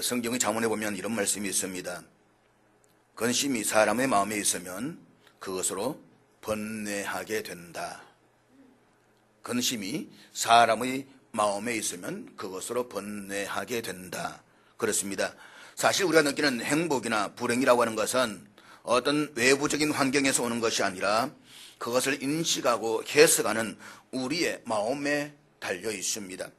성경의 잠언에 보면 이런 말씀이 있습니다. 근심이 사람의 마음에 있으면 그것으로 번뇌하게 된다. 근심이 사람의 마음에 있으면 그것으로 번뇌하게 된다. 그렇습니다. 사실 우리가 느끼는 행복이나 불행이라고 하는 것은 어떤 외부적인 환경에서 오는 것이 아니라 그것을 인식하고 해석하는 우리의 마음에 달려 있습니다.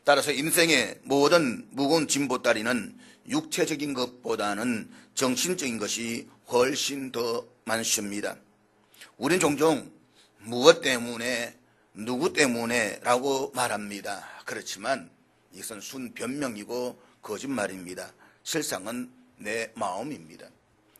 따라서 인생의 모든 무거운 짐보따리는 육체적인 것보다는 정신적인 것이 훨씬 더 많습니다. 우리는 종종 무엇 때문에, 누구 때문에 라고 말합니다. 그렇지만 이것은 순 변명이고 거짓말입니다. 실상은 내 마음입니다.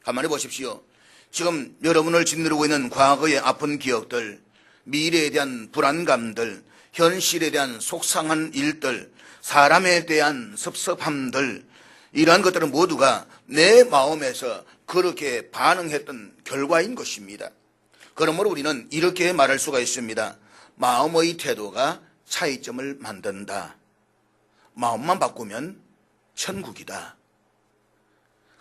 가만히 보십시오. 지금 여러분을 짓누르고 있는 과거의 아픈 기억들, 미래에 대한 불안감들, 현실에 대한 속상한 일들, 사람에 대한 섭섭함들, 이러한 것들은 모두가 내 마음에서 그렇게 반응했던 결과인 것입니다. 그러므로 우리는 이렇게 말할 수가 있습니다. 마음의 태도가 차이점을 만든다. 마음만 바꾸면 천국이다.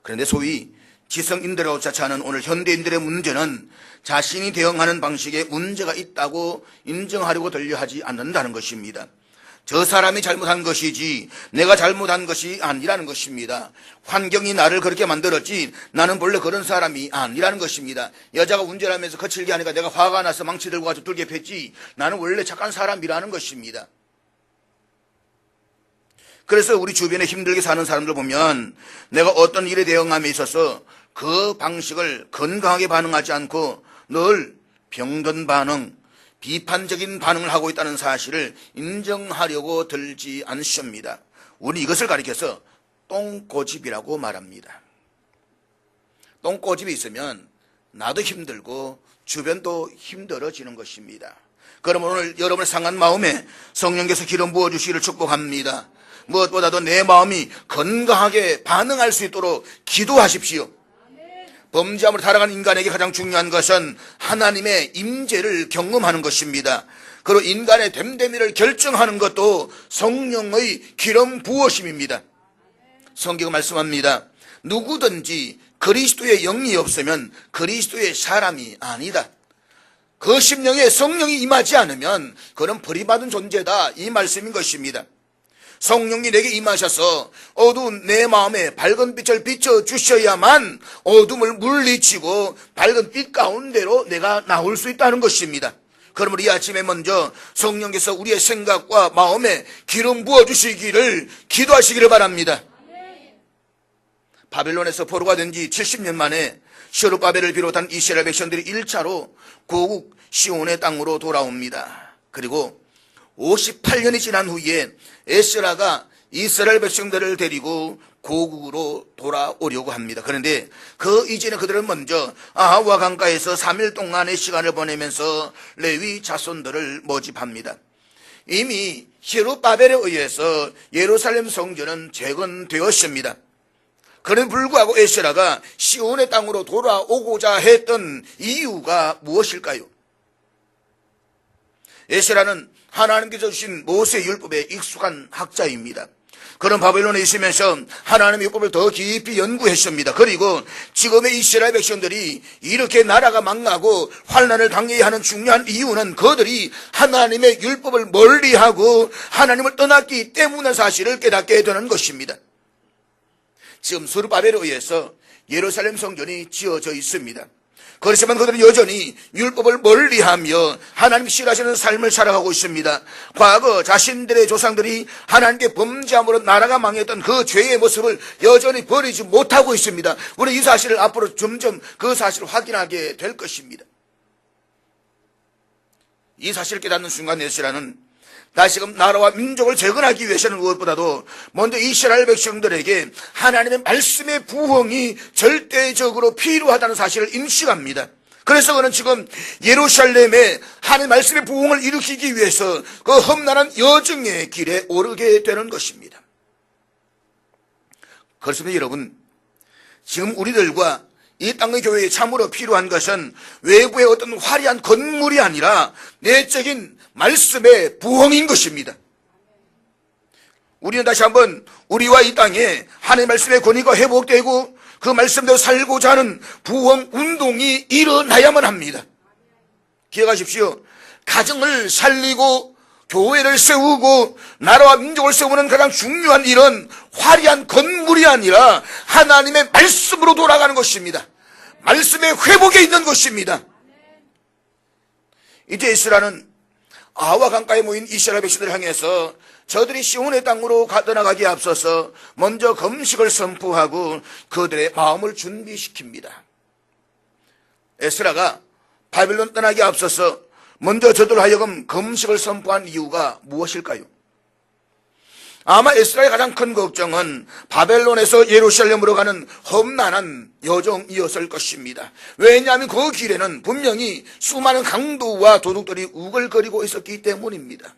그런데 소위 지성인들이라고 자처하는 오늘 현대인들의 문제는 자신이 대응하는 방식에 문제가 있다고 인정하려고 들려하지 않는다는 것입니다. 저 사람이 잘못한 것이지 내가 잘못한 것이 아니라는 것입니다. 환경이 나를 그렇게 만들었지 나는 본래 그런 사람이 아니라는 것입니다. 여자가 운전하면서 거칠게 하니까 내가 화가 나서 망치 들고 가서 뚫게 팼지 나는 원래 착한 사람이라는 것입니다. 그래서 우리 주변에 힘들게 사는 사람들 보면 내가 어떤 일에 대응함에 있어서 그 방식을 건강하게 반응하지 않고 늘 병든 반응, 비판적인 반응을 하고 있다는 사실을 인정하려고 들지 않습니다. 우리 이것을 가리켜서 똥꼬집이라고 말합니다. 똥꼬집이 있으면 나도 힘들고 주변도 힘들어지는 것입니다. 그러면 오늘 여러분의 상한 마음에 성령께서 기름 부어주시기를 축복합니다. 무엇보다도 내 마음이 건강하게 반응할 수 있도록 기도하십시오. 범죄함으로 살아가는 인간에게 가장 중요한 것은 하나님의 임재를 경험하는 것입니다. 그리고 인간의 됨됨이를 결정하는 것도 성령의 기름 부으심입니다. 성경은 말씀합니다. 누구든지 그리스도의 영이 없으면 그리스도의 사람이 아니다. 그 심령에 성령이 임하지 않으면 그는 버림받은 존재다, 이 말씀인 것입니다. 성령이 내게 임하셔서 어두운 내 마음에 밝은 빛을 비춰주셔야만 어둠을 물리치고 밝은 빛 가운데로 내가 나올 수 있다는 것입니다. 그러므로 이 아침에 먼저 성령께서 우리의 생각과 마음에 기름 부어주시기를 기도하시기를 바랍니다. 바벨론에서 포로가 된 지 70년 만에 스룹바벨을 비롯한 이스라엘 백성들이 1차로 고국 시온의 땅으로 돌아옵니다. 그리고 58년이 지난 후에 에스라가 이스라엘 백성들을 데리고 고국으로 돌아오려고 합니다. 그런데 그 이전에 그들은 먼저 아하와 강가에서 3일 동안의 시간을 보내면서 레위 자손들을 모집합니다. 이미 스룹바벨에 의해서 예루살렘 성전은 재건되었습니다. 그럼에도 불구하고 에스라가 시온의 땅으로 돌아오고자 했던 이유가 무엇일까요? 에스라는 하나님께서 주신 모세 율법에 익숙한 학자입니다. 그런 바벨론에 있으면서 하나님의 율법을 더 깊이 연구했습니다. 그리고 지금의 이스라엘 백성들이 이렇게 나라가 망하고 환난을 당해야 하는 중요한 이유는 그들이 하나님의 율법을 멀리하고 하나님을 떠났기 때문에 사실을 깨닫게 되는 것입니다. 지금 스룹바벨에 의해서 예루살렘 성전이 지어져 있습니다. 그렇지만 그들은 여전히 율법을 멀리하며 하나님 싫어하시는 삶을 살아가고 있습니다. 과거 자신들의 조상들이 하나님께 범죄함으로 나라가 망했던 그 죄의 모습을 여전히 버리지 못하고 있습니다. 우리 이 사실을 앞으로 점점 그 사실을 확인하게 될 것입니다. 이 사실을 깨닫는 순간 에스라는 다시금 나라와 민족을 재건하기 위해서는 무엇보다도 먼저 이스라엘 백성들에게 하나님의 말씀의 부흥이 절대적으로 필요하다는 사실을 인식합니다. 그래서 그는 지금 예루살렘에 하나님의 말씀의 부흥을 일으키기 위해서 그 험난한 여정의 길에 오르게 되는 것입니다. 그렇습니다. 여러분, 지금 우리들과 이 땅의 교회에 참으로 필요한 것은 외부의 어떤 화려한 건물이 아니라 내적인 말씀의 부흥인 것입니다. 우리는 다시 한번 우리와 이 땅에 하나님의 말씀의 권위가 회복되고 그 말씀대로 살고자 하는 부흥 운동이 일어나야만 합니다. 기억하십시오. 가정을 살리고 교회를 세우고 나라와 민족을 세우는 가장 중요한 일은 화려한 건물이 아니라 하나님의 말씀으로 돌아가는 것입니다. 말씀의 회복에 있는 것입니다. 이제 이스라엘은 아와 강가에 모인 이스라엘 백성들을 향해서 저들이 시온의 땅으로 떠나가기에 앞서서 먼저 금식을 선포하고 그들의 마음을 준비시킵니다. 에스라가 바벨론 떠나기에 앞서서 먼저 저들로 하여금 금식을 선포한 이유가 무엇일까요? 아마 에스라의 가장 큰 걱정은 바벨론에서 예루살렘으로 가는 험난한 여정이었을 것입니다. 왜냐하면 그 길에는 분명히 수많은 강도와 도둑들이 우글거리고 있었기 때문입니다.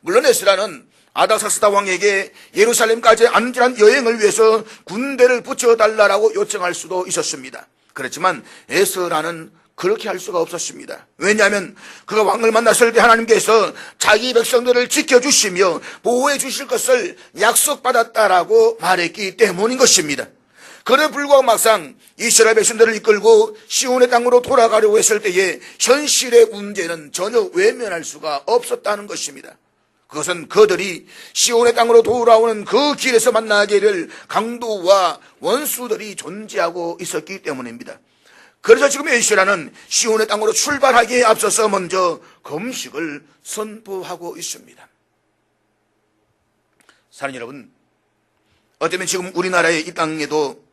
물론 에스라는 아닥사스다 왕에게 예루살렘까지 안전한 여행을 위해서 군대를 붙여달라고 요청할 수도 있었습니다. 그렇지만 에스라는 그렇게 할 수가 없었습니다. 왜냐하면 그가 왕을 만났을 때 하나님께서 자기 백성들을 지켜주시며 보호해 주실 것을 약속받았다라고 말했기 때문인 것입니다. 그래 불구하고 막상 이스라엘 백성들을 이끌고 시온의 땅으로 돌아가려고 했을 때에 현실의 문제는 전혀 외면할 수가 없었다는 것입니다. 그것은 그들이 시온의 땅으로 돌아오는 그 길에서 만나게 될 강도와 원수들이 존재하고 있었기 때문입니다. 그래서 지금 에스라는 시온의 땅으로 출발하기에 앞서서 먼저 금식을 선포하고 있습니다. 사랑하는 여러분, 어쩌면 지금 우리나라의 이 땅에도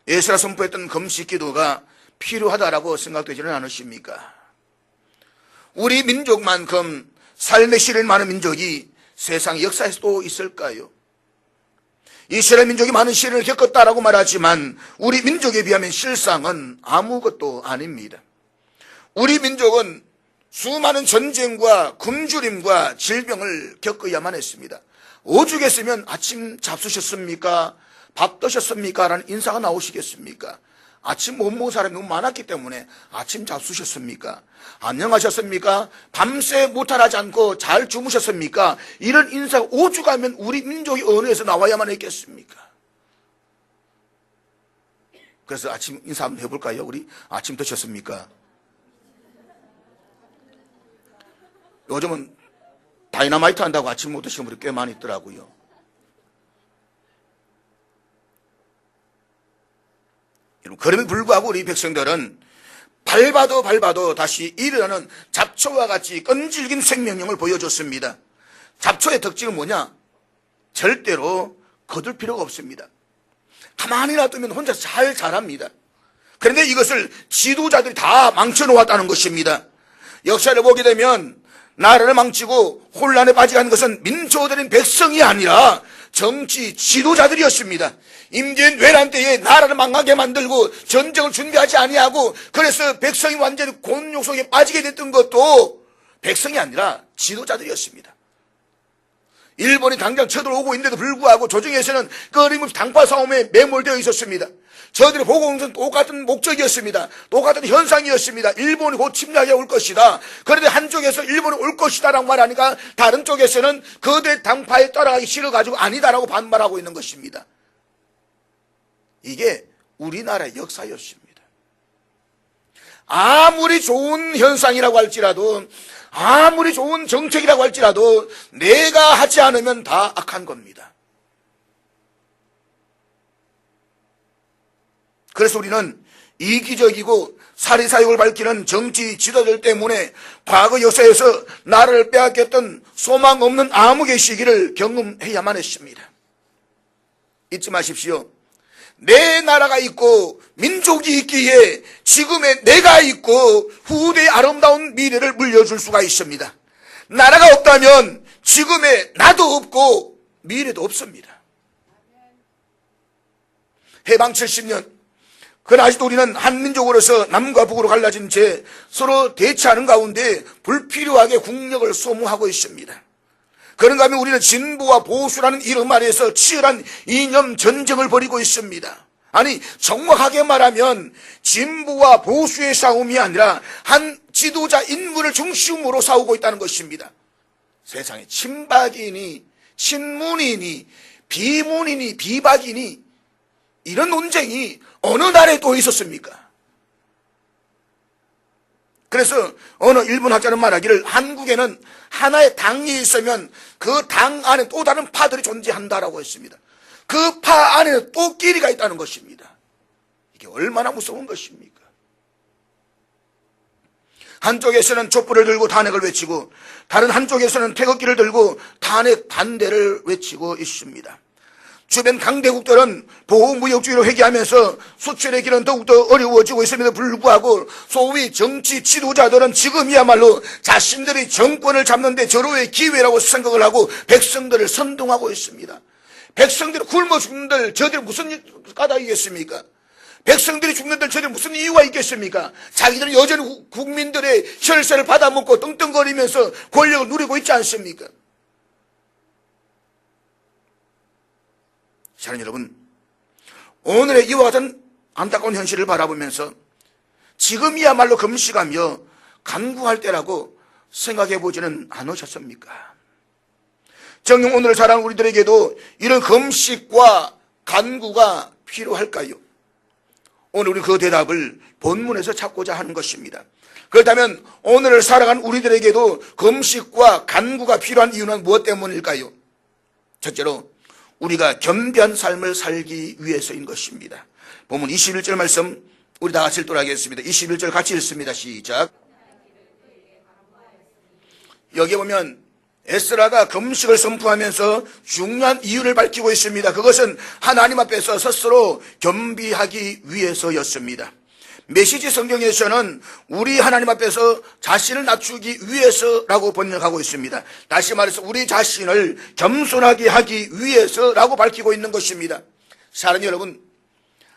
에스라 선포했던 금식 기도가 필요하다라고 생각되지는 않으십니까? 우리 민족만큼 삶의 시련이 많은 민족이 세상 역사에서 또 있을까요? 이스라엘 민족이 많은 시련을 겪었다라고 말하지만 우리 민족에 비하면 실상은 아무것도 아닙니다. 우리 민족은 수많은 전쟁과 굶주림과 질병을 겪어야만 했습니다. 오죽했으면 아침 잡수셨습니까? 밥 드셨습니까? 라는 인사가 나오시겠습니까? 아침 못 먹은 사람이 너무 많았기 때문에 아침 잡수셨습니까? 안녕하셨습니까? 밤새 무탈하지 않고 잘 주무셨습니까? 이런 인사가 오죽하면 우리 민족의 언어에서 나와야만 했겠습니까? 그래서 아침 인사 한번 해볼까요? 우리 아침 드셨습니까? 요즘은 다이너마이트 한다고 아침 못 드시는 분들이 꽤 많이 있더라고요. 그럼에도 불구하고 우리 백성들은 밟아도 다시 일어나는 잡초와 같이 끈질긴 생명력을 보여줬습니다. 잡초의 특징은 뭐냐? 절대로 거둘 필요가 없습니다. 가만히 놔두면 혼자 잘 자랍니다. 그런데 이것을 지도자들이 다 망쳐놓았다는 것입니다. 역사를 보게 되면 나라를 망치고 혼란에 빠지게 한 것은 민초들인 백성이 아니라 정치 지도자들이었습니다. 임진 외란 때에 나라를 망하게 만들고 전쟁을 준비하지 아니하고 그래서 백성이 완전히 곤욕 속에 빠지게 됐던 것도 백성이 아니라 지도자들이었습니다. 일본이 당장 쳐들어오고 있는데도 불구하고 조정에서는 끊임없이 당파 싸움에 매몰되어 있었습니다. 저들이 보고 온 것은 똑같은 목적이었습니다. 똑같은 현상이었습니다. 일본이 곧 침략해 올 것이다. 그런데 한쪽에서 일본이 올 것이다 라고 말하니까 다른 쪽에서는 그들의 당파에 따라가기 싫어가지고 아니다라고 반발하고 있는 것입니다. 이게 우리나라의 역사였습니다. 아무리 좋은 현상이라고 할지라도 아무리 좋은 정책이라고 할지라도 내가 하지 않으면 다 악한 겁니다. 그래서 우리는 이기적이고 사리사욕을 밝히는 정치 지도자들 때문에 과거 역사에서 나라를 빼앗겼던 소망 없는 암흑의 시기를 경험해야만 했습니다. 잊지 마십시오. 내 나라가 있고 민족이 있기에 지금의 내가 있고 후대의 아름다운 미래를 물려줄 수가 있습니다. 나라가 없다면 지금의 나도 없고 미래도 없습니다. 해방 70년 그러나 아직도 우리는 한민족으로서 남과 북으로 갈라진 채 서로 대치하는 가운데 불필요하게 국력을 소모하고 있습니다. 그런가 하면 우리는 진보와 보수라는 이름 아래에서 치열한 이념 전쟁을 벌이고 있습니다. 아니 정확하게 말하면 진보와 보수의 싸움이 아니라 한 지도자 인물을 중심으로 싸우고 있다는 것입니다. 세상에 친박이니 친문이니 비문이니 비박이니 이런 논쟁이 어느 나라에 또 있었습니까? 그래서 어느 일본 학자는 말하기를 한국에는 하나의 당이 있으면 그 당 안에 또 다른 파들이 존재한다라고 했습니다. 그 파 안에 또 끼리가 있다는 것입니다. 이게 얼마나 무서운 것입니까? 한쪽에서는 촛불을 들고 탄핵을 외치고 다른 한쪽에서는 태극기를 들고 탄핵 반대를 외치고 있습니다. 주변 강대국들은 보호무역주의로 회귀하면서 수출의 길은 더욱더 어려워지고 있음에도 불구하고 소위 정치 지도자들은 지금이야말로 자신들이 정권을 잡는 데 절호의 기회라고 생각을 하고 백성들을 선동하고 있습니다. 백성들이 굶어 죽는들 저들이 무슨 까닭이겠습니까? 백성들이 죽는들 저들이 무슨 이유가 있겠습니까? 자기들은 여전히 국민들의 혈세를 받아먹고 떵떵거리면서 권력을 누리고 있지 않습니까? 사랑하는 여러분, 오늘의 이와 같은 안타까운 현실을 바라보면서 지금이야말로 금식하며 간구할 때라고 생각해 보지는 않으셨습니까? 정녕 오늘을 살아가는 우리들에게도 이런 금식과 간구가 필요할까요? 오늘 우리 그 대답을 본문에서 찾고자 하는 것입니다. 그렇다면 오늘을 살아가는 우리들에게도 금식과 간구가 필요한 이유는 무엇 때문일까요? 첫째로 우리가 겸비한 삶을 살기 위해서인 것입니다. 본문 21절 말씀 우리 다 같이 읽도록 하겠습니다. 21절 같이 읽습니다. 시작. 여기 보면 에스라가 금식을 선포하면서 중요한 이유를 밝히고 있습니다. 그것은 하나님 앞에서 스스로 겸비하기 위해서였습니다. 메시지 성경에서는 우리 하나님 앞에서 자신을 낮추기 위해서라고 번역하고 있습니다. 다시 말해서 우리 자신을 겸손하게 하기 위해서라고 밝히고 있는 것입니다. 사랑하는 여러분,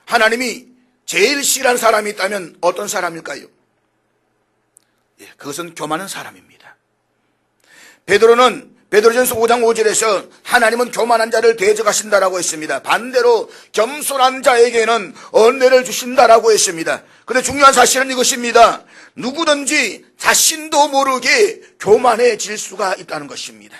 하나님이 제일 싫어하는 사람이 있다면 어떤 사람일까요? 그것은 교만한 사람입니다. 베드로전서 5장 5절에서 하나님은 교만한 자를 대적하신다라고 했습니다. 반대로 겸손한 자에게는 은혜를 주신다라고 했습니다. 그런데 중요한 사실은 이것입니다. 누구든지 자신도 모르게 교만해질 수가 있다는 것입니다.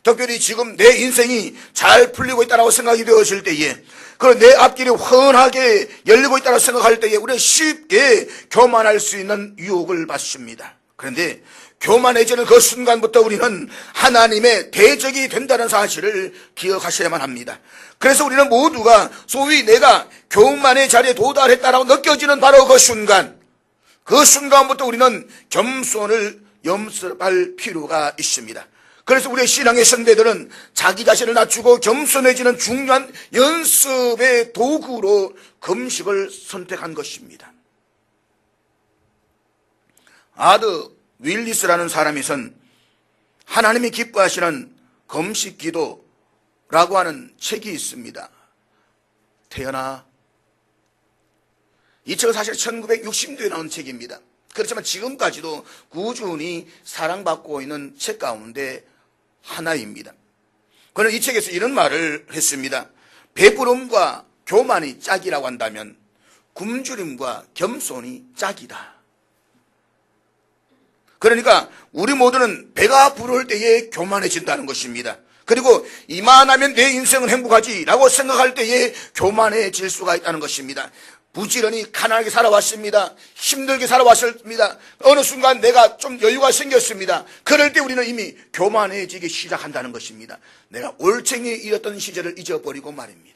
특별히 지금 내 인생이 잘 풀리고 있다고 생각이 되었을 때에, 그리고 내 앞길이 훤하게 열리고 있다고 생각할 때에 우리는 쉽게 교만할 수 있는 유혹을 받습니다. 그런데 교만해지는 그 순간부터 우리는 하나님의 대적이 된다는 사실을 기억하셔야만 합니다. 그래서 우리는 모두가 소위 내가 교만의 자리에 도달했다라고 느껴지는 바로 그 순간부터 우리는 겸손을 연습할 필요가 있습니다. 그래서 우리의 신앙의 선배들은 자기 자신을 낮추고 겸손해지는 중요한 연습의 도구로 금식을 선택한 것입니다. 아드 윌리스라는 사람이 쓴 하나님이 기뻐하시는 금식 기도라고 하는 책이 있습니다. 태연아, 이 책은 사실 1960년도에 나온 책입니다. 그렇지만 지금까지도 꾸준히 사랑받고 있는 책 가운데 하나입니다. 그는 이 책에서 이런 말을 했습니다. 배부름과 교만이 짝이라고 한다면 굶주림과 겸손이 짝이다. 그러니까 우리 모두는 배가 부를 때에 교만해진다는 것입니다. 그리고 이만하면 내 인생은 행복하지라고 생각할 때에 교만해질 수가 있다는 것입니다. 부지런히 가난하게 살아왔습니다. 힘들게 살아왔습니다. 어느 순간 내가 좀 여유가 생겼습니다. 그럴 때 우리는 이미 교만해지기 시작한다는 것입니다. 내가 올챙이였던 시절을 잊어버리고 말입니다.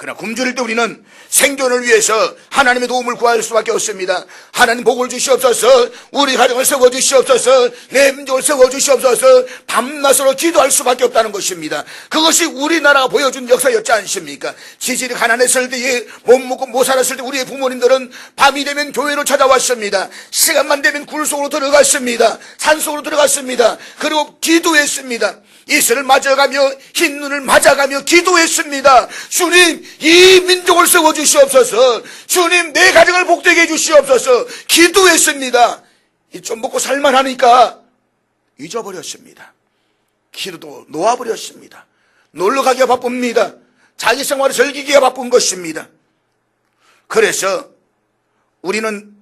그러나 굶주릴 때 우리는 생존을 위해서 하나님의 도움을 구할 수밖에 없습니다. 하나님 복을 주시옵소서, 우리 가정을 세워주시옵소서, 내 민족을 세워주시옵소서, 밤낮으로 기도할 수밖에 없다는 것입니다. 그것이 우리나라가 보여준 역사였지 않습니까? 지질이 가난했을 때에 못 먹고 못 살았을 때 우리의 부모님들은 밤이 되면 교회로 찾아왔습니다. 시간만 되면 굴 속으로 들어갔습니다. 산 속으로 들어갔습니다. 그리고 기도했습니다. 이슬을 맞아가며 흰 눈을 맞아가며 기도했습니다. 주님, 이 민족을 세워주시옵소서. 주님, 내 가정을 복되게 해주시옵소서. 기도했습니다. 좀 먹고 살만하니까 잊어버렸습니다. 기도도 놓아버렸습니다. 놀러가기가 바쁩니다. 자기 생활을 즐기기가 바쁜 것입니다. 그래서 우리는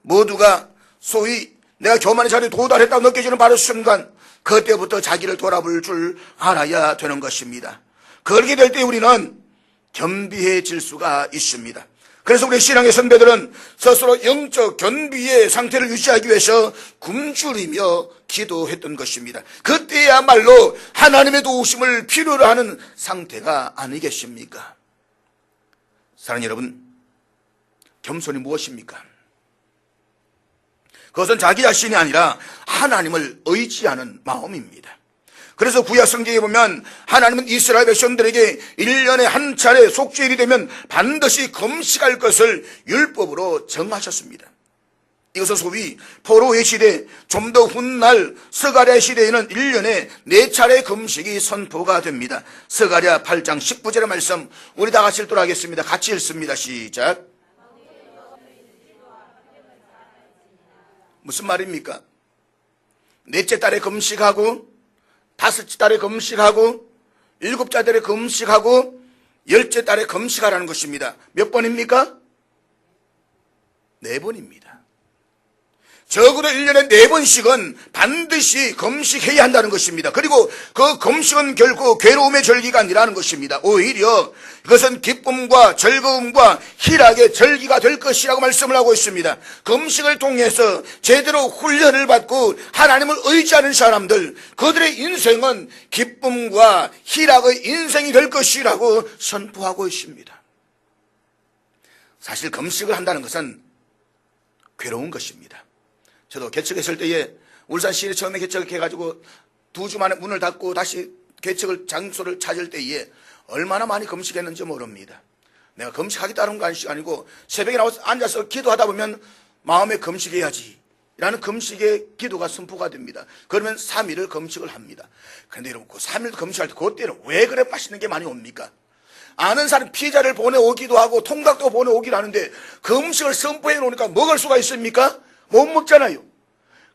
모두가 소위 내가 교만의 자리에 도달했다고 느껴지는 바로 순간, 그때부터 자기를 돌아볼 줄 알아야 되는 것입니다. 그렇게 될 때 우리는 겸비해질 수가 있습니다. 그래서 우리 신앙의 선배들은 스스로 영적 겸비의 상태를 유지하기 위해서 굶주리며 기도했던 것입니다. 그때야말로 하나님의 도우심을 필요로 하는 상태가 아니겠습니까? 사랑하는 여러분, 겸손이 무엇입니까? 그것은 자기 자신이 아니라 하나님을 의지하는 마음입니다. 그래서 구약 성경에 보면 하나님은 이스라엘 백성들에게 1년에 한 차례 속죄일이 되면 반드시 금식할 것을 율법으로 정하셨습니다. 이것은 소위 포로의 시대, 좀 더 훗날 스가랴 시대에는 1년에 4차례 금식이 선포가 됩니다. 스가랴 8장 19절의 말씀 우리 다 같이 읽도록 하겠습니다. 같이 읽습니다. 시작. 무슨 말입니까? 넷째 달에 금식하고 다섯째 달에 금식하고 일곱째 달에 금식하고 열째 달에 금식하라는 것입니다. 몇 번입니까? 4번입니다. 적어도 1년에 4번씩은 반드시 금식해야 한다는 것입니다. 그리고 그 금식은 결코 괴로움의 절기가 아니라는 것입니다. 오히려 그것은 기쁨과 즐거움과 희락의 절기가 될 것이라고 말씀을 하고 있습니다. 금식을 통해서 제대로 훈련을 받고 하나님을 의지하는 사람들, 그들의 인생은 기쁨과 희락의 인생이 될 것이라고 선포하고 있습니다. 사실 금식을 한다는 것은 괴로운 것입니다. 저도 개척했을 때에 울산시에 처음에 개척해가지고 2주 만에 문을 닫고 다시 개척을 장소를 찾을 때에 얼마나 많이 금식했는지 모릅니다. 내가 금식하겠다는 거 아니고 새벽에 나와서 앉아서 기도하다 보면 마음에 금식해야지 라는 금식의 기도가 선포가 됩니다. 그러면 3일을 금식을 합니다. 그런데 여러분 그 3일 금식할 때 그때는 왜 그래 맛있는 게 많이 옵니까? 아는 사람 피자를 보내오기도 하고 통닭도 보내오기도 하는데 금식을 선포해 놓으니까 먹을 수가 있습니까? 못 먹잖아요.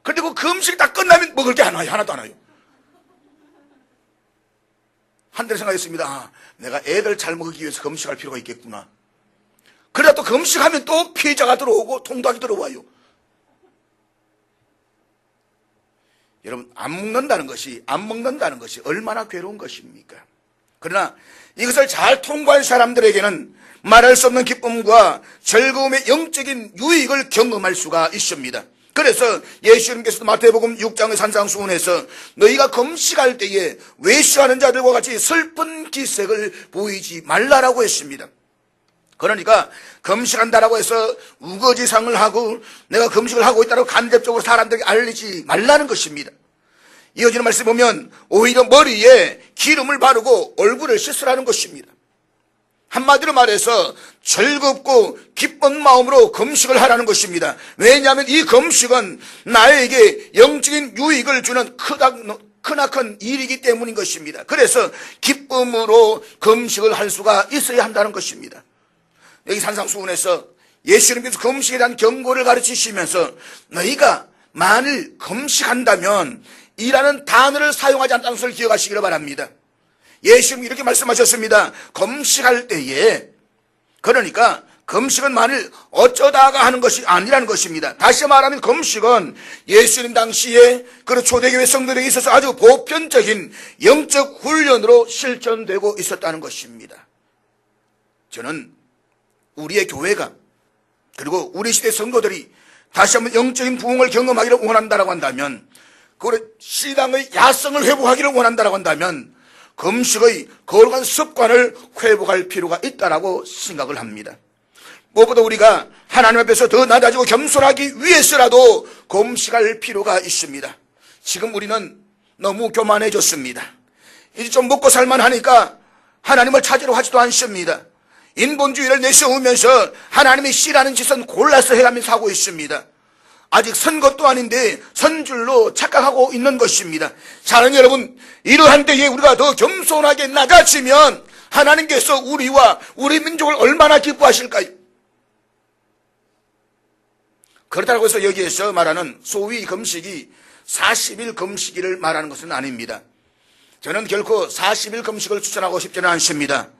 그리고 그 음식이 다 끝나면 먹을 게 하나도 안 와요. 한때는 생각했습니다. 아, 내가 애들 잘 먹이기 위해서 금식할 필요가 있겠구나. 그러다 또 금식하면 또 피자가 들어오고 통닭이 들어와요. 여러분, 안 먹는다는 것이 얼마나 괴로운 것입니까? 그러나 이것을 잘 통과한 사람들에게는 말할 수 없는 기쁨과 즐거움의 영적인 유익을 경험할 수가 있습니다. 그래서 예수님께서도 마태복음 6장의 산상수훈에서 너희가 금식할 때에 외식하는 자들과 같이 슬픈 기색을 보이지 말라라고 했습니다. 그러니까 금식한다라고 해서 우거지상을 하고 내가 금식을 하고 있다고 간접적으로 사람들에게 알리지 말라는 것입니다. 이어지는 말씀 보면 오히려 머리에 기름을 바르고 얼굴을 씻으라는 것입니다. 한마디로 말해서 즐겁고 기쁜 마음으로 금식을 하라는 것입니다. 왜냐하면 이 금식은 나에게 영적인 유익을 주는 크나큰 일이기 때문인 것입니다. 그래서 기쁨으로 금식을 할 수가 있어야 한다는 것입니다. 여기 산상수훈에서 예수님께서 금식에 대한 경고를 가르치시면서 너희가 만일 금식한다면 이라는 단어를 사용하지 않다는 것을 기억하시기를 바랍니다. 예수님이 이렇게 말씀하셨습니다. 금식할 때에, 그러니까 금식은 만일 어쩌다가 하는 것이 아니라는 것입니다. 다시 말하면 금식은 예수님 당시에 그 초대교회 성도들에게 있어서 아주 보편적인 영적 훈련으로 실천되고 있었다는 것입니다. 저는 우리의 교회가 그리고 우리 시대 성도들이 다시 한번 영적인 부흥을 경험하기를 원한다라고 한다면, 그 신앙의 야성을 회복하기를 원한다라고 한다면 금식의 거룩한 습관을 회복할 필요가 있다라고 생각을 합니다. 무엇보다 우리가 하나님 앞에서 더 낮아지고 겸손하기 위해서라도 금식할 필요가 있습니다. 지금 우리는 너무 교만해졌습니다. 이제 좀 먹고 살만하니까 하나님을 찾으러 하지도 않습니다. 인본주의를 내세우면서 하나님의 씨라는 짓은 골라서 해가면서 하고 있습니다. 아직 선 것도 아닌데 선줄로 착각하고 있는 것입니다. 사랑하는 여러분, 이러한 때에 우리가 더 겸손하게 낮아지면 하나님께서 우리와 우리 민족을 얼마나 기뻐하실까요? 그렇다고 해서 여기에서 말하는 소위 금식이 40일 금식일을 말하는 것은 아닙니다. 저는 결코 40일 금식을 추천하고 싶지는 않습니다.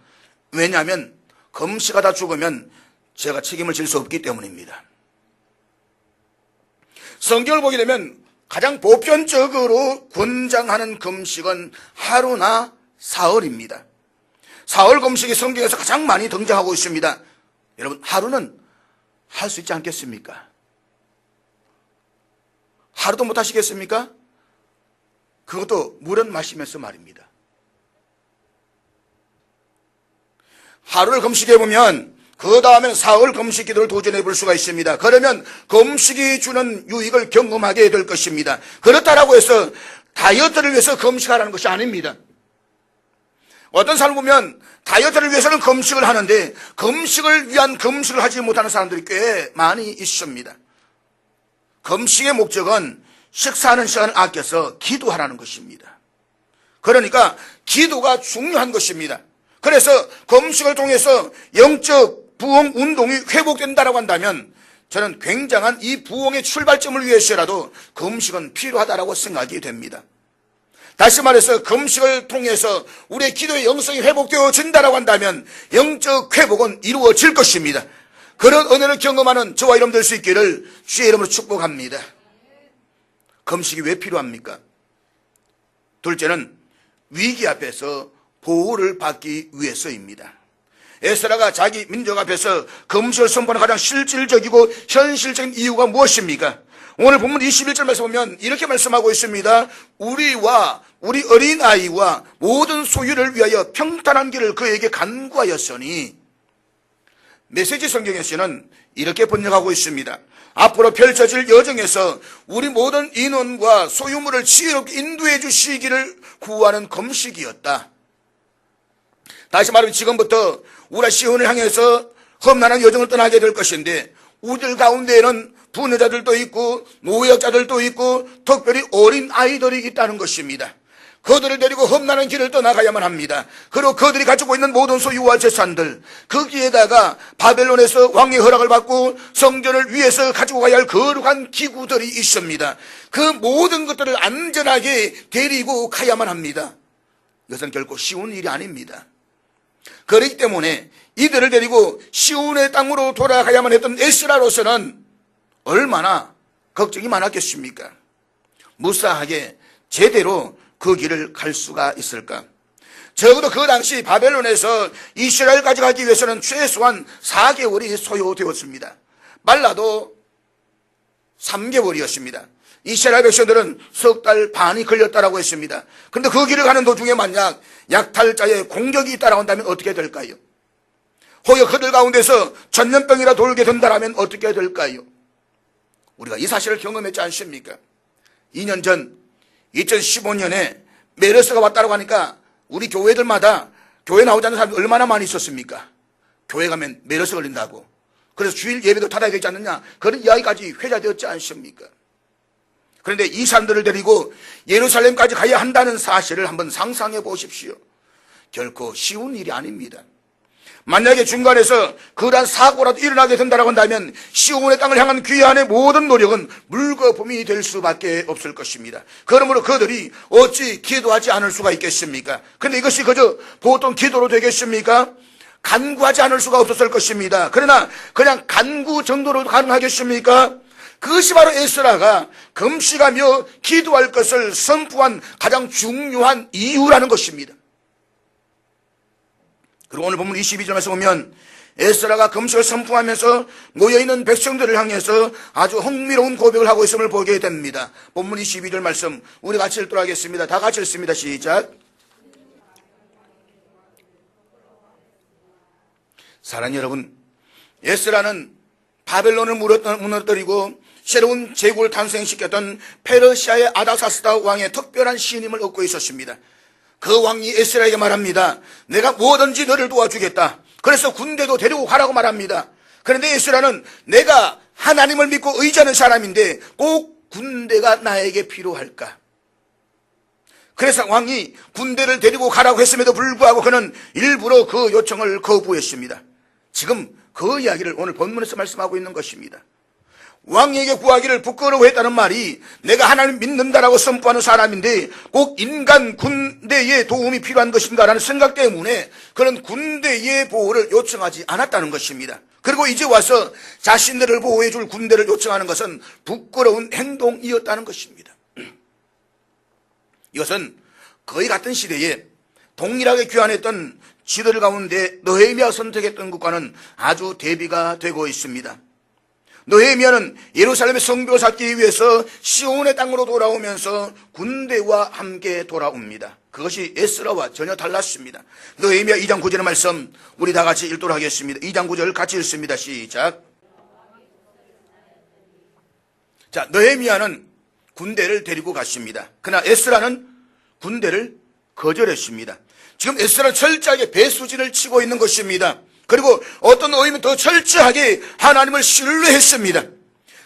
왜냐하면 금식하다 죽으면 제가 책임을 질 수 없기 때문입니다. 성경을 보게 되면 가장 보편적으로 권장하는 금식은 하루나 사흘입니다. 사흘 금식이 성경에서 가장 많이 등장하고 있습니다. 여러분, 하루는 할 수 있지 않겠습니까? 하루도 못 하시겠습니까? 그것도 물은 마시면서 말입니다. 하루를 금식해보면 그 다음에는 사흘 금식 기도를 도전해 볼 수가 있습니다. 그러면 금식이 주는 유익을 경험하게 될 것입니다. 그렇다라고 해서 다이어트를 위해서 금식하라는 것이 아닙니다. 어떤 사람 보면 다이어트를 위해서는 금식을 하는데 금식을 위한 금식을 하지 못하는 사람들이 꽤 많이 있습니다. 금식의 목적은 식사하는 시간을 아껴서 기도하라는 것입니다. 그러니까 기도가 중요한 것입니다. 그래서 금식을 통해서 영적 부흥 운동이 회복된다고 한다면 저는 굉장한 이 부흥의 출발점을 위해서라도 금식은 필요하다고 생각이 됩니다. 다시 말해서 금식을 통해서 우리의 기도의 영성이 회복되어진다고 한다면 영적 회복은 이루어질 것입니다. 그런 은혜를 경험하는 저와 여러분 될 수 있기를 주의 이름으로 축복합니다. 금식이 왜 필요합니까? 둘째는 위기 앞에서 보호를 받기 위해서입니다. 에스라가 자기 민족 앞에서 금식을 선포하는 가장 실질적이고 현실적인 이유가 무엇입니까? 오늘 본문 21절에서 보면 이렇게 말씀하고 있습니다. 우리와 우리 어린아이와 모든 소유를 위하여 평탄한 길을 그에게 간구하였으니, 메시지 성경에서는 이렇게 번역하고 있습니다. 앞으로 펼쳐질 여정에서 우리 모든 인원과 소유물을 지혜롭게 인도해 주시기를 구하는 금식이었다. 다시 말하면 지금부터 우리가 시온을 향해서 험난한 여정을 떠나게 될 것인데 우리들 가운데에는 부녀자들도 있고 노약자들도 있고 특별히 어린 아이들이 있다는 것입니다. 그들을 데리고 험난한 길을 떠나가야만 합니다. 그리고 그들이 가지고 있는 모든 소유와 재산들, 거기에다가 바벨론에서 왕의 허락을 받고 성전을 위해서 가지고 가야 할 거룩한 기구들이 있습니다. 그 모든 것들을 안전하게 데리고 가야만 합니다. 이것은 결코 쉬운 일이 아닙니다. 그렇기 때문에 이들을 데리고 시온의 땅으로 돌아가야만 했던 에스라로서는 얼마나 걱정이 많았겠습니까? 무사하게 제대로 그 길을 갈 수가 있을까? 적어도 그 당시 바벨론에서 이스라엘까지 가기 위해서는 최소한 4개월이 소요되었습니다. 빨라도 3개월이었습니다. 이스라엘 백성들은 석 달 반이 걸렸다라고 했습니다. 그런데 그 길을 가는 도중에 만약 약탈자의 공격이 따라온다면 어떻게 될까요? 혹여 그들 가운데서 전염병이라 돌게 된다면 어떻게 될까요? 우리가 이 사실을 경험했지 않습니까? 2년 전 2015년에 메르스가 왔다고 하니까 우리 교회들마다 교회 나오지 않는 사람이 얼마나 많이 있었습니까? 교회 가면 메르스 걸린다고. 그래서 주일 예배도 닫아야 되지 않느냐, 그런 이야기까지 회자되었지 않습니까? 그런데 이 사람들을 데리고 예루살렘까지 가야 한다는 사실을 한번 상상해 보십시오. 결코 쉬운 일이 아닙니다. 만약에 중간에서 그러한 사고라도 일어나게 된다고 한다면 시온의 땅을 향한 귀환의 모든 노력은 물거품이 될 수밖에 없을 것입니다. 그러므로 그들이 어찌 기도하지 않을 수가 있겠습니까? 그런데 이것이 그저 보통 기도로 되겠습니까? 간구하지 않을 수가 없었을 것입니다. 그러나 그냥 간구 정도로 가능하겠습니까? 그것이 바로 에스라가 금식하며 기도할 것을 선포한 가장 중요한 이유라는 것입니다. 그리고 오늘 본문 22절에서 보면 에스라가 금식을 선포하면서 모여있는 백성들을 향해서 아주 흥미로운 고백을 하고 있음을 보게 됩니다. 본문 22절 말씀 우리 같이 읽도록 하겠습니다. 다 같이 읽습니다. 시작. 사랑하는 여러분, 에스라는 바벨론을 무너뜨리고 새로운 제국을 탄생시켰던 페르시아의 아닥사스다 왕의 특별한 신임을 얻고 있었습니다. 그 왕이 에스라에게 말합니다. 내가 뭐든지 너를 도와주겠다. 그래서 군대도 데리고 가라고 말합니다. 그런데 에스라는 내가 하나님을 믿고 의지하는 사람인데 꼭 군대가 나에게 필요할까? 그래서 왕이 군대를 데리고 가라고 했음에도 불구하고 그는 일부러 그 요청을 거부했습니다. 지금 그 이야기를 오늘 본문에서 말씀하고 있는 것입니다. 왕에게 구하기를 부끄러워했다는 말이 내가 하나님 믿는다라고 선포하는 사람인데 꼭 인간 군대의 도움이 필요한 것인가라는 생각 때문에 그런 군대의 보호를 요청하지 않았다는 것입니다. 그리고 이제 와서 자신들을 보호해 줄 군대를 요청하는 것은 부끄러운 행동이었다는 것입니다. 이것은 거의 같은 시대에 동일하게 귀환했던 지도들 가운데 느헤미야가 선택했던 국가는 아주 대비가 되고 있습니다. 느헤미야는 예루살렘의 성벽을 쌓기 위해서 시온의 땅으로 돌아오면서 군대와 함께 돌아옵니다. 그것이 에스라와 전혀 달랐습니다. 느헤미야 2장 9절의 말씀 우리 다 같이 읽도록 하겠습니다. 2장 9절 같이 읽습니다. 시작. 자, 느헤미야는 군대를 데리고 갔습니다. 그러나 에스라는 군대를 거절했습니다. 지금 에스라는 철저하게 배수진을 치고 있는 것입니다. 그리고 어떤 의미는 더 철저하게 하나님을 신뢰했습니다.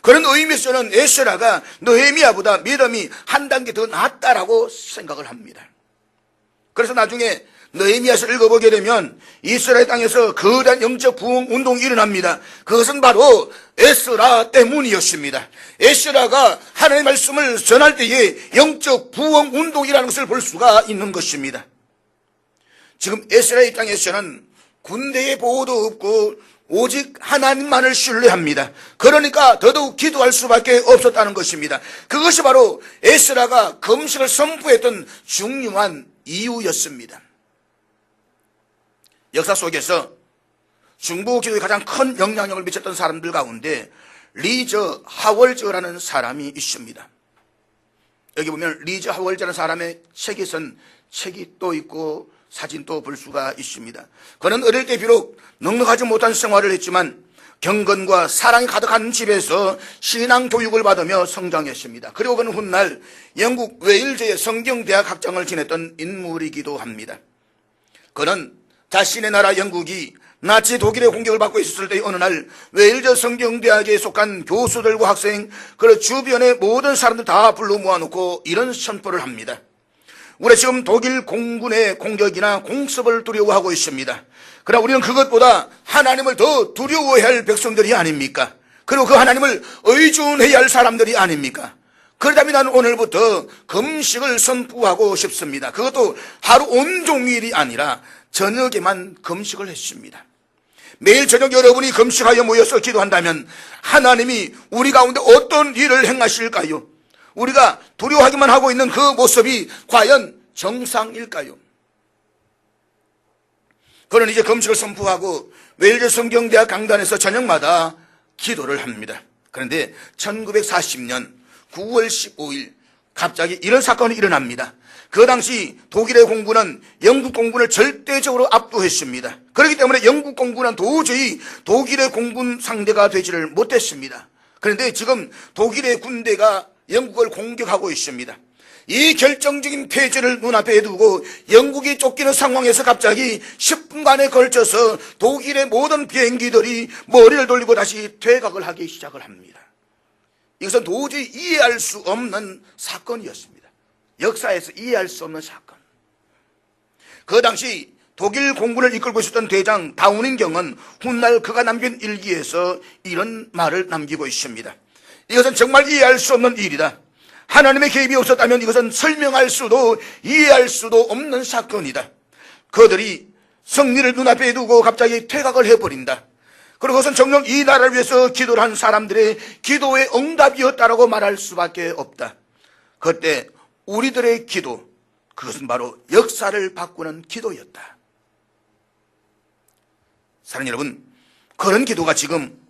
그런 의미에서는 에스라가 느헤미야보다 믿음이 한 단계 더 낫다라고 생각을 합니다. 그래서 나중에 느헤미야서 읽어보게 되면 이스라엘 땅에서 거대한 영적 부흥 운동이 일어납니다. 그것은 바로 에스라 때문이었습니다. 에스라가 하나님의 말씀을 전할 때에 영적 부흥 운동이라는 것을 볼 수가 있는 것입니다. 지금 에스라의 입장에서는 군대의 보호도 없고 오직 하나님만을 신뢰합니다. 그러니까 더더욱 기도할 수밖에 없었다는 것입니다. 그것이 바로 에스라가 금식을 선포했던 중요한 이유였습니다. 역사 속에서 중보 기도에 가장 큰 영향력을 미쳤던 사람들 가운데 리저 하월저라는 사람이 있습니다. 여기 보면 리저 하월저라는 사람의 책이 쓴 책이 또 있고 사진도 볼 수가 있습니다. 그는 어릴 때 비록 넉넉하지 못한 생활을 했지만 경건과 사랑이 가득한 집에서 신앙 교육을 받으며 성장했습니다. 그리고 그는 훗날 영국 웨일즈의 성경대학 학장을 지냈던 인물이기도 합니다. 그는 자신의 나라 영국이 나치 독일의 공격을 받고 있었을 때 어느 날 웨일즈 성경대학에 속한 교수들과 학생 그리고 주변의 모든 사람들 다 불러 모아놓고 이런 선포를 합니다. 우리 지금 독일 공군의 공격이나 공습을 두려워하고 있습니다. 그러나 우리는 그것보다 하나님을 더 두려워해야 할 백성들이 아닙니까? 그리고 그 하나님을 의존해야 할 사람들이 아닙니까? 그렇다면 나는 오늘부터 금식을 선포하고 싶습니다. 그것도 하루 온종일이 아니라 저녁에만 금식을 했습니다. 매일 저녁 여러분이 금식하여 모여서 기도한다면 하나님이 우리 가운데 어떤 일을 행하실까요? 우리가 두려워하기만 하고 있는 그 모습이 과연 정상일까요? 그는 이제 금식을 선포하고 웨일즈 성경대학 강단에서 저녁마다 기도를 합니다. 그런데 1940년 9월 15일 갑자기 이런 사건이 일어납니다. 그 당시 독일의 공군은 영국 공군을 절대적으로 압도했습니다. 그렇기 때문에 영국 공군은 도저히 독일의 공군 상대가 되지를 못했습니다. 그런데 지금 독일의 군대가 영국을 공격하고 있습니다. 이 결정적인 패전을 눈앞에 두고 영국이 쫓기는 상황에서 갑자기 10분간에 걸쳐서 독일의 모든 비행기들이 머리를 돌리고 다시 퇴각을 하기 시작을 합니다. 이것은 도저히 이해할 수 없는 사건이었습니다. 역사에서 이해할 수 없는 사건. 그 당시 독일 공군을 이끌고 있었던 대장 다우닝경은 훗날 그가 남긴 일기에서 이런 말을 남기고 있습니다. 이것은 정말 이해할 수 없는 일이다. 하나님의 개입이 없었다면 이것은 설명할 수도 이해할 수도 없는 사건이다. 그들이 승리를 눈앞에 두고 갑자기 퇴각을 해버린다. 그리고 그것은 정녕 이 나라를 위해서 기도를 한 사람들의 기도의 응답이었다라고 말할 수밖에 없다. 그때 우리들의 기도, 그것은 바로 역사를 바꾸는 기도였다. 사랑하는 여러분, 그런 기도가 지금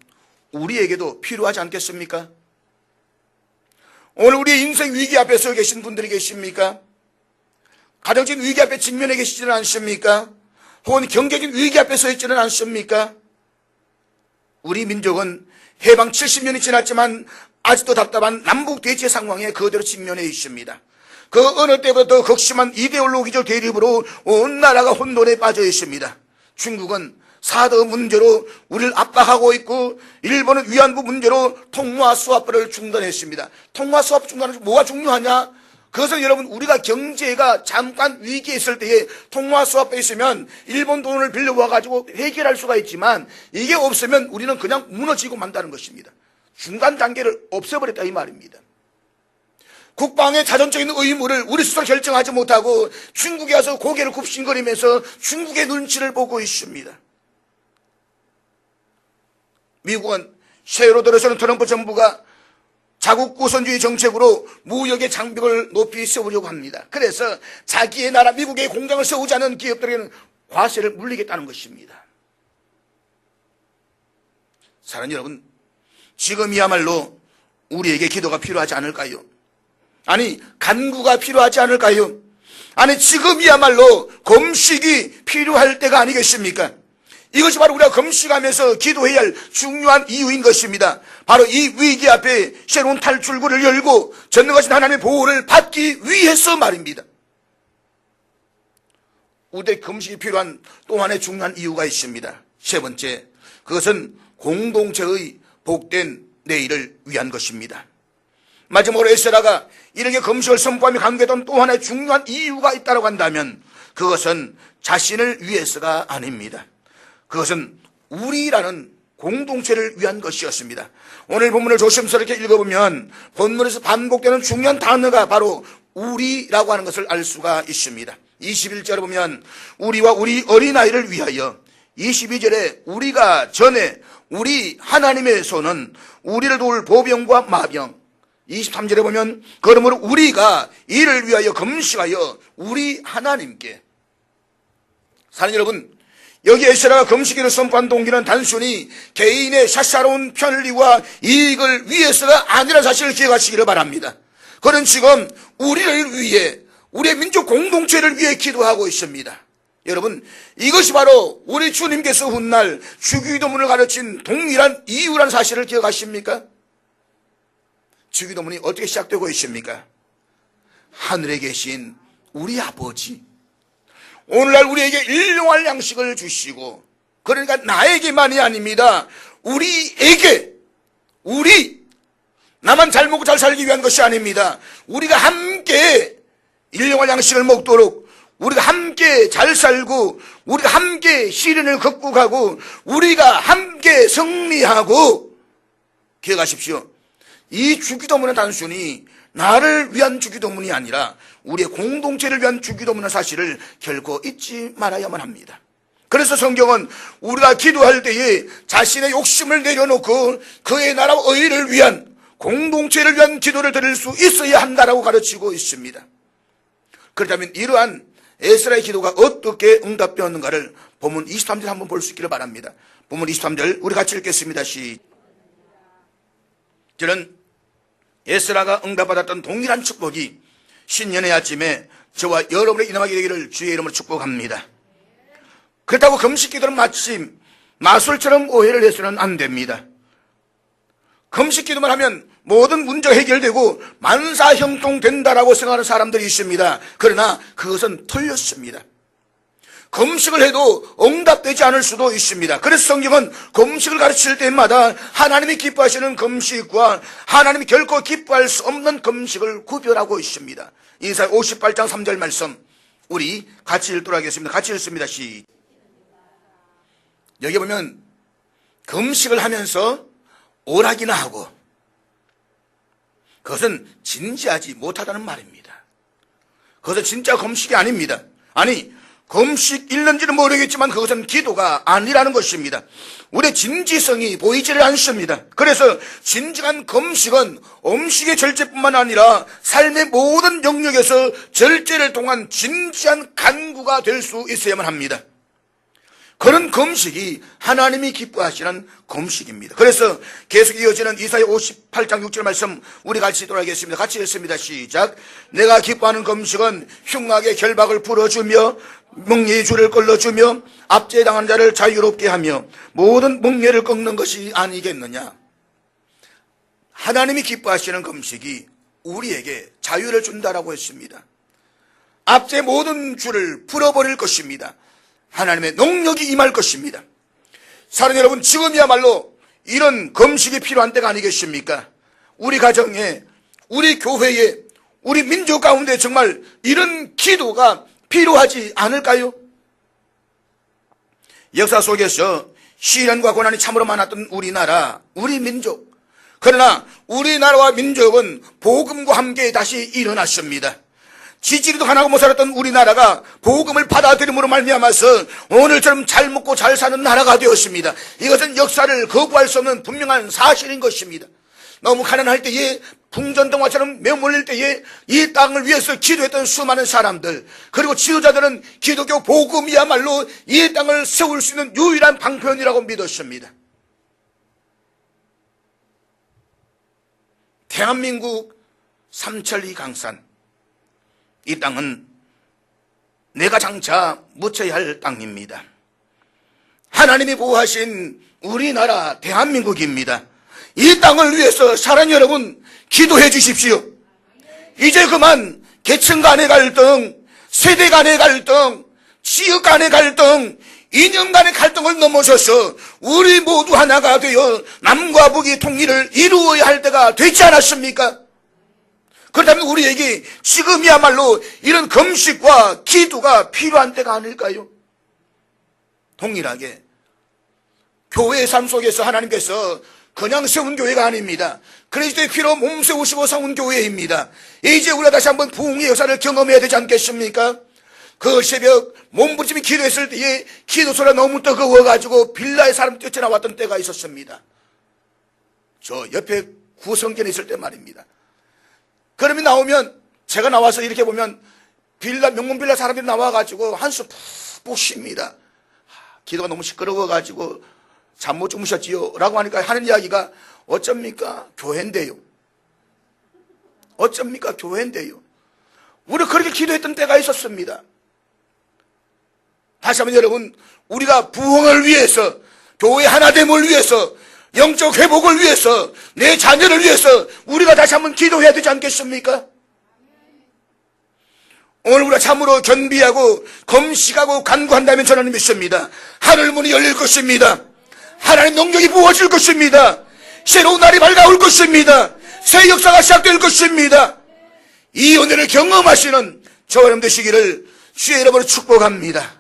우리에게도 필요하지 않겠습니까? 오늘 우리의 인생 위기 앞에 서 계신 분들이 계십니까? 가정적인 위기 앞에 직면해 계시지는 않습니까? 혹은 경제적인 위기 앞에 서 있지는 않습니까? 우리 민족은 해방 70년이 지났지만 아직도 답답한 남북 대치 상황에 그대로 직면해 있습니다. 그 어느 때보다 더 극심한 이데올로기적 대립으로 온 나라가 혼돈에 빠져 있습니다. 중국은 사드 문제로 우리를 압박하고 있고 일본은 위안부 문제로 통화 수합을 중단했습니다. 통화 수합 중단은 뭐가 중요하냐? 그것은 여러분 우리가 경제가 잠깐 위기에 있을 때에 통화 수합에 있으면 일본 돈을 빌려와 가지고 해결할 수가 있지만 이게 없으면 우리는 그냥 무너지고 만다는 것입니다. 중간 단계를 없애버렸다 이 말입니다. 국방의 자존적인 의무를 우리 스스로 결정하지 못하고 중국에 와서 고개를 굽신거리면서 중국의 눈치를 보고 있습니다. 미국은 새로 들어서는 트럼프 정부가 자국 우선주의 정책으로 무역의 장벽을 높이 세우려고 합니다. 그래서 자기의 나라 미국의 공장을 세우지 않은 기업들에게는 과세를 물리겠다는 것입니다. 사랑하는 여러분, 지금이야말로 우리에게 기도가 필요하지 않을까요? 아니, 간구가 필요하지 않을까요? 아니, 지금이야말로 금식이 필요할 때가 아니겠습니까? 이것이 바로 우리가 금식하면서 기도해야 할 중요한 이유인 것입니다. 바로 이 위기 앞에 새로운 탈출구를 열고 전능하신 하나님의 보호를 받기 위해서 말입니다. 우리의 금식이 필요한 또 하나의 중요한 이유가 있습니다. 세 번째, 그것은 공동체의 복된 내일을 위한 것입니다. 마지막으로 에스라가 이렇게 금식을 선포하며 강구했던 또 하나의 중요한 이유가 있다고 한다면 그것은 자신을 위해서가 아닙니다. 그것은 우리라는 공동체를 위한 것이었습니다. 오늘 본문을 조심스럽게 읽어보면 본문에서 반복되는 중요한 단어가 바로 우리라고 하는 것을 알 수가 있습니다. 21절에 보면 우리와 우리 어린아이를 위하여, 22절에 우리가 전에 우리 하나님의 손은 우리를 도울 보병과 마병, 23절에 보면 그러므로 우리가 이를 위하여 금식하여 우리 하나님께. 사랑하는 여러분, 여기 에스라가 금식일을 선포한 동기는 단순히 개인의 샷사로운 편리와 이익을 위해서가 아니라는 사실을 기억하시기를 바랍니다. 그는 지금 우리를 위해, 우리의 민족 공동체를 위해 기도하고 있습니다. 여러분, 이것이 바로 우리 주님께서 훗날 주기도문을 가르친 동일한 이유라는 사실을 기억하십니까? 주기도문이 어떻게 시작되고 있습니까? 하늘에 계신 우리 아버지, 오늘날 우리에게 일용할 양식을 주시고, 그러니까 나에게만이 아닙니다. 우리에게, 나만 잘 먹고 잘 살기 위한 것이 아닙니다. 우리가 함께 일용할 양식을 먹도록, 우리가 함께 잘 살고, 우리가 함께 시련을 극복하고, 우리가 함께 승리하고. 기억하십시오. 이 주기도문은 단순히 나를 위한 주기도문이 아니라 우리의 공동체를 위한 주기도문의 사실을 결코 잊지 말아야만 합니다. 그래서 성경은 우리가 기도할 때에 자신의 욕심을 내려놓고 그의 나라와 의를 위한, 공동체를 위한 기도를 드릴 수 있어야 한다라고 가르치고 있습니다. 그렇다면 이러한 에스라의 기도가 어떻게 응답되었는가를 본문 23절 한번 볼 수 있기를 바랍니다. 본문 23절 우리 같이 읽겠습니다. 저는 에스라가 응답받았던 동일한 축복이 신년의 아침에 저와 여러분의 인하게 되기를 주의 이름으로 축복합니다. 그렇다고 금식 기도는 마치 마술처럼 오해를 해서는 안 됩니다. 금식 기도만 하면 모든 문제가 해결되고 만사형통된다라고 생각하는 사람들이 있습니다. 그러나 그것은 틀렸습니다. 금식을 해도 응답되지 않을 수도 있습니다. 그래서 성경은 금식을 가르칠 때마다 하나님이 기뻐하시는 금식과 하나님이 결코 기뻐할 수 없는 금식을 구별하고 있습니다. 이사야 58장 3절 말씀 우리 같이 읽도록 하겠습니다. 같이 읽습니다. 여기 보면 금식을 하면서 오락이나 하고, 그것은 진지하지 못하다는 말입니다. 그것은 진짜 금식이 아닙니다. 아니, 금식일는지는 모르겠지만 그것은 기도가 아니라는 것입니다. 우리의 진지성이 보이지를 않습니다. 그래서 진정한 금식은 음식의 절제뿐만 아니라 삶의 모든 영역에서 절제를 통한 진지한 간구가 될 수 있어야만 합니다. 그런 금식이 하나님이 기뻐하시는 금식입니다. 그래서 계속 이어지는 이사야 58장 6절 말씀 우리 같이 돌아가겠습니다. 같이 읽습니다. 시작. 내가 기뻐하는 금식은 흉악의 결박을 풀어주며 멍에의 줄을 끌어주며 압제당한 자를 자유롭게 하며 모든 멍에를 꺾는 것이 아니겠느냐. 하나님이 기뻐하시는 금식이 우리에게 자유를 준다라고 했습니다. 압제 모든 줄을 풀어버릴 것입니다. 하나님의 능력이 임할 것입니다. 사랑하는 여러분, 지금이야말로 이런 금식이 필요한 때가 아니겠습니까? 우리 가정에, 우리 교회에, 우리 민족 가운데 정말 이런 기도가 필요하지 않을까요? 역사 속에서 시련과 고난이 참으로 많았던 우리나라, 우리 민족. 그러나 우리나라와 민족은 복음과 함께 다시 일어났습니다. 지지리도 하나고 못 살았던 우리나라가 복음을 받아들임으로 말미암아서 오늘처럼 잘 먹고 잘 사는 나라가 되었습니다. 이것은 역사를 거부할 수 없는 분명한 사실인 것입니다. 너무 가난할 때에 풍전등화처럼 메몰릴 때에 이 땅을 위해서 기도했던 수많은 사람들, 그리고 지도자들은 기독교 복음이야말로 이 땅을 세울 수 있는 유일한 방편이라고 믿었습니다. 대한민국 삼천리 강산, 이 땅은 내가 장차 묻혀야 할 땅입니다. 하나님이 보호하신 우리나라 대한민국입니다. 이 땅을 위해서 사랑 여러분 기도해 주십시오. 이제 그만 계층 간의 갈등, 세대 간의 갈등, 지역 간의 갈등, 이념 간의 갈등을 넘어서서 우리 모두 하나가 되어 남과 북이 통일을 이루어야 할 때가 되지 않았습니까? 그렇다면 우리에게 지금이야말로 이런 금식과 기도가 필요한 때가 아닐까요? 동일하게 교회의 삶 속에서 하나님께서 그냥 세운 교회가 아닙니다. 그리스도의 피로 몸 세우시고 세운 교회입니다. 이제 우리가 다시 한번 부흥의 역사를 경험해야 되지 않겠습니까? 그 새벽 몸부림이 기도했을 때에 기도 소리가 너무 뜨거워가지고 빌라에 사람 뛰쳐나왔던 때가 있었습니다. 저 옆에 구성전에 있을 때 말입니다. 그러면 나오면 제가 나와서 이렇게 보면 빌라 명문 빌라 사람들이 나와가지고 한숨 푹푹 쉽니다. 기도가 너무 시끄러워가지고 잠 못 주무셨지요? 라고 하니까 하는 이야기가 어쩝니까? 교회인데요. 어쩝니까? 교회인데요. 우리 그렇게 기도했던 때가 있었습니다. 다시 한번 여러분, 우리가 부흥을 위해서, 교회 하나됨을 위해서, 영적 회복을 위해서, 내 자녀를 위해서 우리가 다시 한번 기도해야 되지 않겠습니까? 오늘 우리가 참으로 겸비하고 검식하고 간구한다면 저는 믿습니다. 하늘 문이 열릴 것입니다. 하나님 능력이 부어질 것입니다. 새로운 날이 밝아올 것입니다. 새 역사가 시작될 것입니다. 이 은혜를 경험하시는 저와 여러분 되시기를 주의 이름으로 축복합니다.